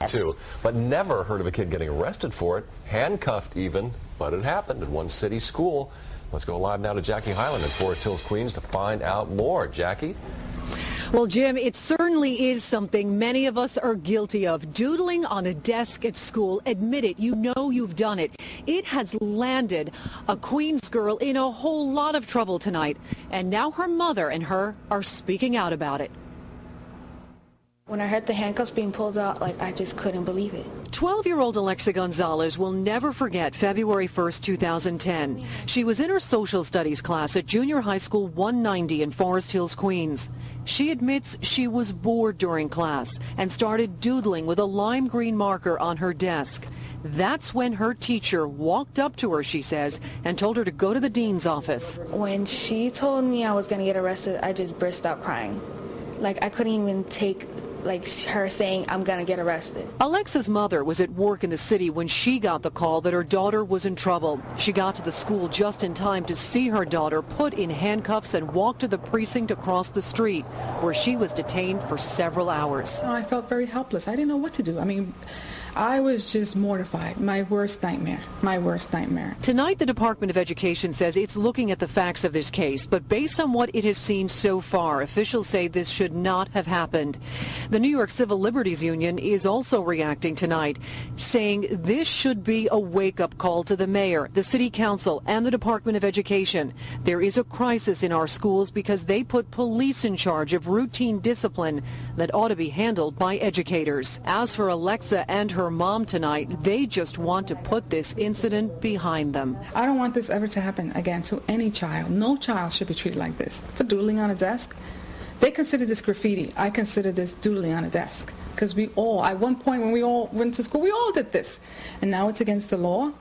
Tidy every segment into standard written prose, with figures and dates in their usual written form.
Too, but never heard of a kid getting arrested for it, handcuffed even, but it happened in one city school. Let's go live now to Jackie Hyland in Forest Hills, Queens to find out more. Jackie? Well, Jim, it certainly is something many of us are guilty of. Doodling on a desk at school. Admit it, you know you've done it. It has landed a Queens girl in a whole lot of trouble tonight, and now her mother and her are speaking out about it. When I heard the handcuffs being pulled out, I just couldn't believe it. 12-year-old Alexa Gonzalez will never forget February 1st, 2010. She was in her social studies class at Junior High School 190 in Forest Hills, Queens. She admits she was bored during class and started doodling with a lime green marker on her desk. That's when her teacher walked up to her, she says, and told her to go to the dean's office. When she told me I was going to get arrested, I just burst out crying. I couldn't even take her saying I'm gonna get arrested. Alexa's mother was at work in the city when she got the call that her daughter was in trouble. She got to the school just in time to see her daughter put in handcuffs and walk to the precinct across the street, where she was detained for several hours. I felt very helpless. I didn't know what to do. I was just mortified. My worst nightmare. My worst nightmare. Tonight, the Department of Education says it's looking at the facts of this case, but based on what it has seen so far, officials say this should not have happened. The New York Civil Liberties Union is also reacting tonight, saying this should be a wake-up call to the mayor, the city council, and the Department of Education. There is a crisis in our schools because they put police in charge of routine discipline that ought to be handled by educators. As for Alexa and her mom tonight, they just want to put this incident behind them. I don't want this ever to happen again to any child. No child should be treated like this for doodling on a desk. They consider this graffiti. I consider this doodling on a desk, because we all, at one point when we all went to school, we all did this, and now it's against the law.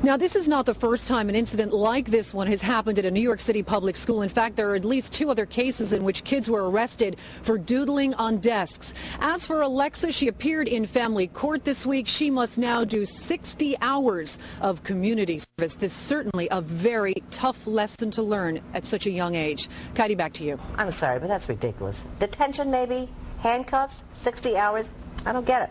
Now, this is not the first time an incident like this one has happened at a New York City public school. In fact, there are at least 2 other cases in which kids were arrested for doodling on desks. As for Alexa, she appeared in family court this week. She must now do 60 hours of community service. This is certainly a very tough lesson to learn at such a young age. Katie, back to you. I'm sorry, but that's ridiculous. Detention, maybe? Handcuffs? 60 hours? I don't get it.